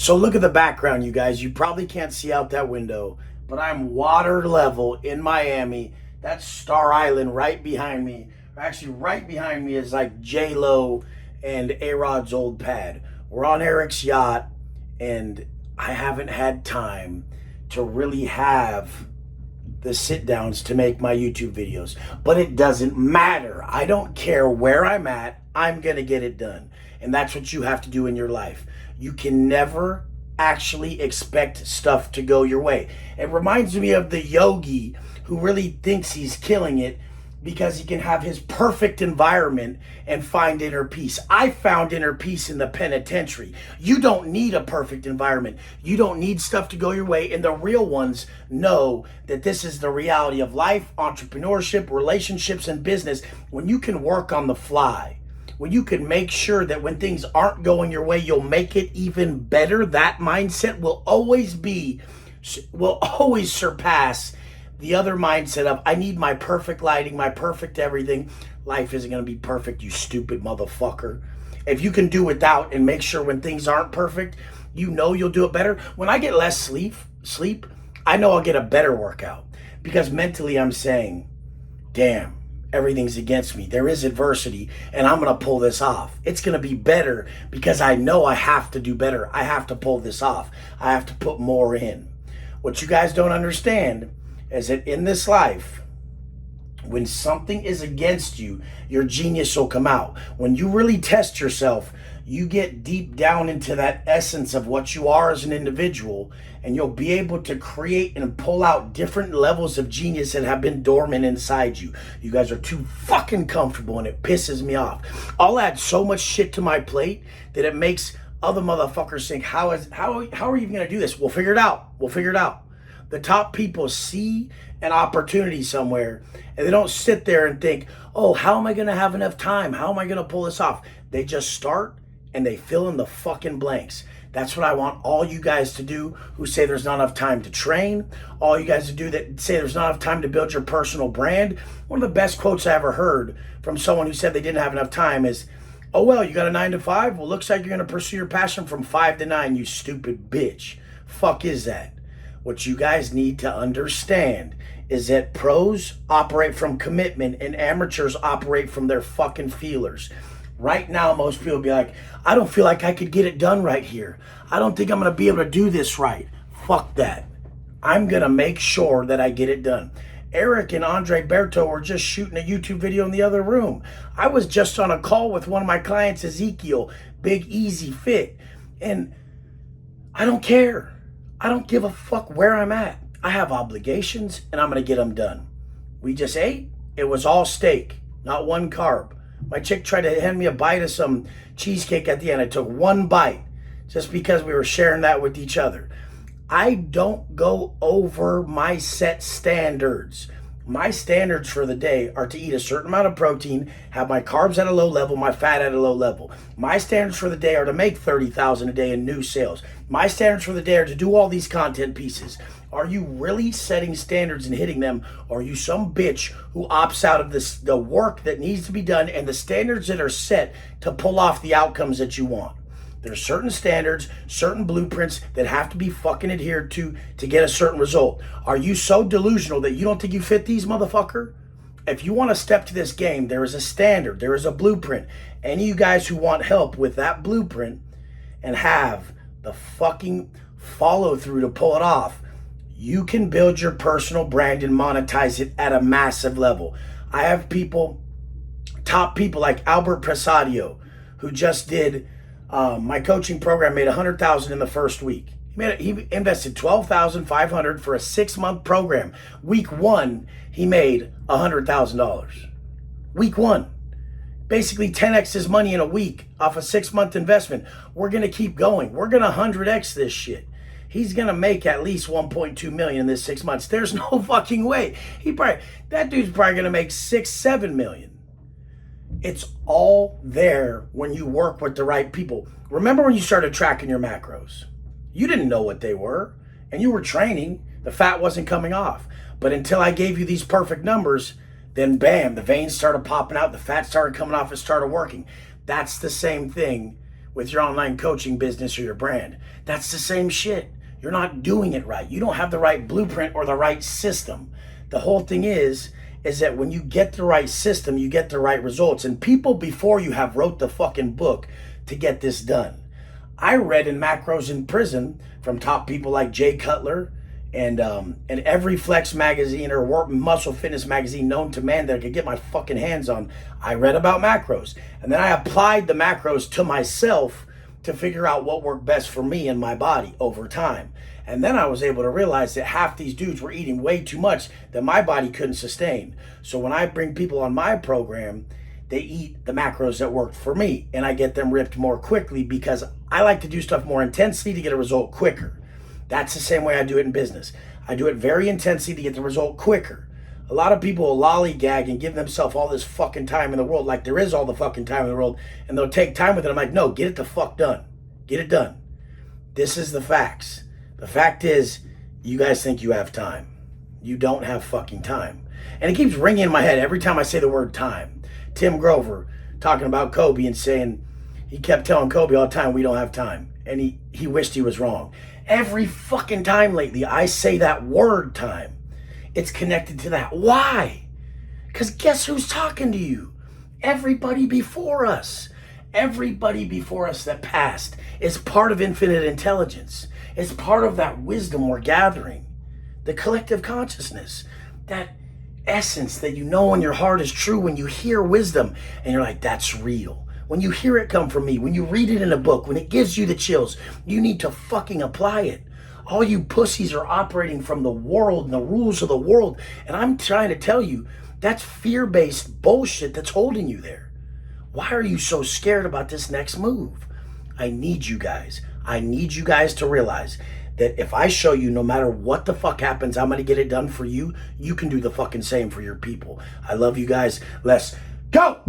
So look at the background, you guys. You probably can't see out that window, but I'm water level in Miami. That's Star Island right behind me. Actually, right behind me is like J-Lo and A-Rod's old pad. We're on Eric's yacht, and I haven't had time to really have the sit downs to make my YouTube videos. But it doesn't matter. I don't care where I'm at. I'm going to get it done. And that's what you have to do in your life. You can never actually expect stuff to go your way. It reminds me of the yogi who really thinks he's killing it because he can have his perfect environment and find inner peace. I found inner peace in the penitentiary. You don't need a perfect environment. You don't need stuff to go your way. And the real ones know that this is the reality of life, entrepreneurship, relationships, and business. When you can work on the fly, when you can make sure that when things aren't going your way, you'll make it even better, that mindset will always surpass the other mindset of, I need my perfect lighting, my perfect everything. Life isn't going to be perfect, you stupid motherfucker. If you can do without and make sure when things aren't perfect, you know you'll do it better. When I get less sleep, I know I'll get a better workout because mentally I'm saying, damn, everything's against me. There is adversity and I'm going to pull this off. It's going to be better because I know I have to do better. I have to pull this off. I have to put more in. What you guys don't understand is that in this life, when something is against you, your genius will come out. When you really test yourself, you get deep down into that essence of what you are as an individual, and you'll be able to create and pull out different levels of genius that have been dormant inside you. You guys are too fucking comfortable, and it pisses me off. I'll add so much shit to my plate that it makes other motherfuckers think, how are you gonna do this? We'll figure it out. We'll figure it out. The top people see an opportunity somewhere and they don't sit there and think, oh, how am I going to have enough time? How am I going to pull this off? They just start and they fill in the fucking blanks. That's what I want all you guys to do who say there's not enough time to train. All you guys to do that say there's not enough time to build your personal brand. One of the best quotes I ever heard from someone who said they didn't have enough time is, oh, well, you got a 9 to 5? Well, looks like you're going to pursue your passion from 5 to 9, you stupid bitch. Fuck is that? What you guys need to understand is that pros operate from commitment and amateurs operate from their fucking feelers. Right now, most people be like, I don't feel like I could get it done right here. I don't think I'm going to be able to do this right. Fuck that. I'm going to make sure that I get it done. Eric and Andre Berto were just shooting a YouTube video in the other room. I was just on a call with one of my clients, Ezekiel, big, easy fit. And I don't care. I don't give a fuck where I'm at. I have obligations and I'm going to get them done. We just ate. It was all steak, not one carb. My chick tried to hand me a bite of some cheesecake at the end. I took one bite just because we were sharing that with each other. I don't go over my set standards. My standards for the day are to eat a certain amount of protein, have my carbs at a low level, my fat at a low level. My standards for the day are to make $30,000 a day in new sales. My standards for the day are to do all these content pieces. Are you really setting standards and hitting them? Or are you some bitch who opts out of the work that needs to be done and the standards that are set to pull off the outcomes that you want? There's certain standards, certain blueprints that have to be fucking adhered to get a certain result. Are you so delusional that you don't think you fit these, motherfucker? If you want to step to this game, there is a standard, there is a blueprint. Any of you guys who want help with that blueprint and have the fucking follow through to pull it off, you can build your personal brand and monetize it at a massive level. I have people, top people like Albert Presadio, who just did my coaching program, made $100,000 in the first week. He invested $12,500 for a 6-month program. Week 1, he made $100,000. Week 1, basically 10x his money in a week off a 6-month investment. We're gonna keep going. We're gonna 100x this shit. He's gonna make at least 1.2 million in this 6 months. There's no fucking way. That dude's probably gonna make 6-7 million. It's all there when you work with the right people. Remember when you started tracking your macros? You didn't know what they were, and you were training. The fat wasn't coming off. But until I gave you these perfect numbers, then bam, the veins started popping out, the fat started coming off, it started working. That's the same thing with your online coaching business or your brand. That's the same shit. You're not doing it right. You don't have the right blueprint or the right system. The whole thing is that when you get the right system, you get the right results. And people before you have wrote the fucking book to get this done. I read in Macros in Prison from top people like Jay Cutler and every Flex magazine or muscle fitness magazine known to man that I could get my fucking hands on. I read about macros, and then I applied the macros to myself to figure out what worked best for me and my body over time. And then I was able to realize that half these dudes were eating way too much that my body couldn't sustain. So when I bring people on my program, they eat the macros that worked for me, and I get them ripped more quickly because I like to do stuff more intensely to get a result quicker. That's the same way I do it in business. I do it very intensely to get the result quicker. A lot of people will lollygag and give themselves all this fucking time in the world, like there is all the fucking time in the world, and they'll take time with it. I'm like, no, get it the fuck done. Get it done. This is the facts. The fact is, you guys think you have time. You don't have fucking time. And it keeps ringing in my head every time I say the word time. Tim Grover talking about Kobe and saying, he kept telling Kobe all the time, we don't have time. And he wished he was wrong. Every fucking time lately, I say that word time. It's connected to that. Why? Because guess who's talking to you? Everybody before us. Everybody before us that passed is part of infinite intelligence. It's part of that wisdom we're gathering. The collective consciousness. That essence that you know in your heart is true when you hear wisdom and you're like, that's real. When you hear it come from me, when you read it in a book, when it gives you the chills, you need to fucking apply it. All you pussies are operating from the world and the rules of the world. And I'm trying to tell you, that's fear-based bullshit that's holding you there. Why are you so scared about this next move? I need you guys. I need you guys to realize that if I show you no matter what the fuck happens, I'm going to get it done for you, you can do the fucking same for your people. I love you guys. Let's go.